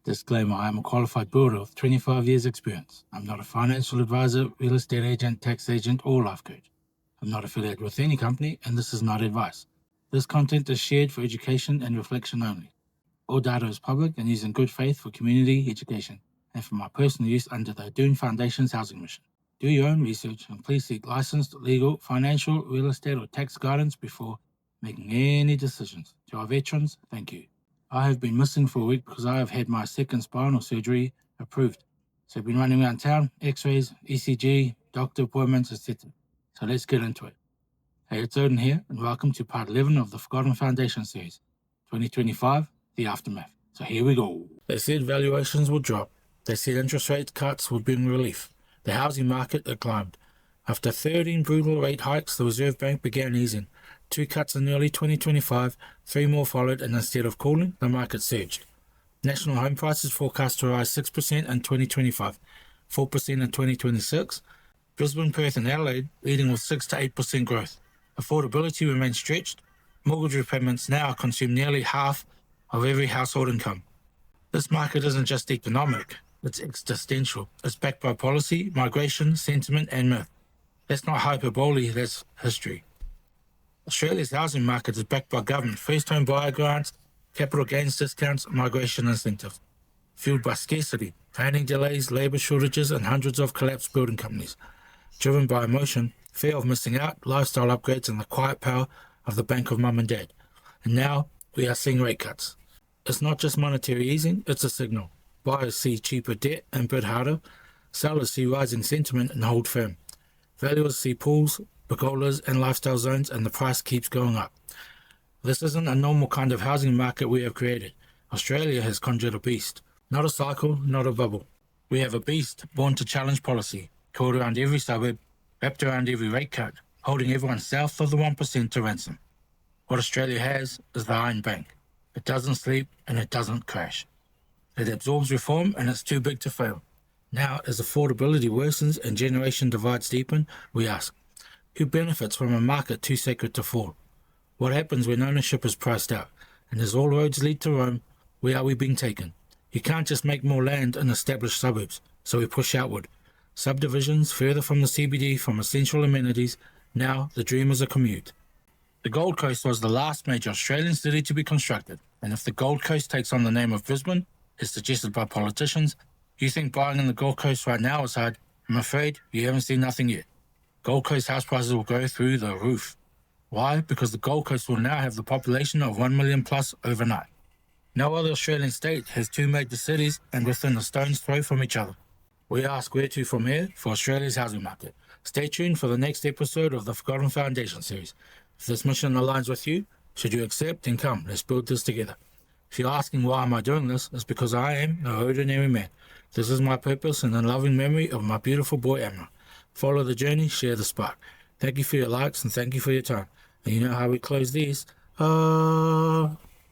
Disclaimer, I am a qualified builder with 25 years experience. I'm not a financial advisor, real estate agent, tax agent, or life coach. I'm not affiliated with any company, and this is not advice. This content is shared for education and reflection only. All data is public and used in good faith for community education and for my personal use under the Idunn Foundation's housing mission. Do your own research and please seek licensed, legal, financial, real estate, or tax guidance before making any decisions. To our veterans, thank you. I have been missing for a week because I have had my second spinal surgery approved. So I've been running around town, x-rays, ECG, doctor appointments, etc. So let's get into it. Hey, it's Idunn here, and welcome to part 11 of the Idunn Foundation series, 2025, The Aftermath. So here we go. They said valuations would drop. They said interest rate cuts would bring relief. The housing market had climbed. After 13 brutal rate hikes, the Reserve Bank began easing. 2 cuts in early 2025, 3 more followed, and instead of cooling, the market surged. National home prices forecast to rise 6% in 2025, 4% in 2026. Brisbane, Perth, and Adelaide leading with 6 to 8% growth. Affordability remains stretched. Mortgage repayments now consume nearly half of every household income. This market isn't just economic, it's existential. It's backed by policy, migration, sentiment, and myth. That's not hyperbole, that's history. Australia's housing market is backed by government, first home buyer grants, capital gains discounts, migration incentives. Fueled by scarcity, planning delays, labour shortages, and hundreds of collapsed building companies. Driven by emotion, fear of missing out, lifestyle upgrades, and the quiet power of the bank of mum and dad. And now, we are seeing rate cuts. It's not just monetary easing, it's a signal. Buyers see cheaper debt and bid harder. Sellers see rising sentiment and hold firm. Valuers see pools, pergolas, and lifestyle zones, and the price keeps going up. This isn't a normal kind of housing market we have created. Australia has conjured a beast. Not a cycle, not a bubble. We have a beast born to challenge policy, coiled around every suburb, wrapped around every rate cut, holding everyone south of the 1% to ransom. What Australia has is the Iron Bank. It doesn't sleep and it doesn't crash. It absorbs reform and it's too big to fail. Now, as affordability worsens and generation divides deepen, we ask, who benefits from a market too sacred to fall? What happens when ownership is priced out? And as all roads lead to Rome, where are we being taken? You can't just make more land in established suburbs, so we push outward. Subdivisions further from the CBD, from essential amenities. Now, the dream is a commute. The Gold Coast was the last major Australian city to be constructed, and if the Gold Coast takes on the name of Brisbane, as suggested by politicians, you think buying in the Gold Coast right now is hard. I'm afraid you haven't seen nothing yet. Gold Coast house prices will go through the roof. Why? Because the Gold Coast will now have the population of 1 million plus overnight. No other Australian state has 2 major cities and within a stone's throw from each other. We ask where to from here for Australia's housing market. Stay tuned for the next episode of the Idunn Foundation series. If this mission aligns with you, should you accept, then come, let's build this together. If you're asking why am I doing this, it's because I am an ordinary man. This is my purpose and in loving memory of my beautiful boy Amra. Follow the journey, share the spark. Thank you for your likes and thank you for your time. And you know how we close these.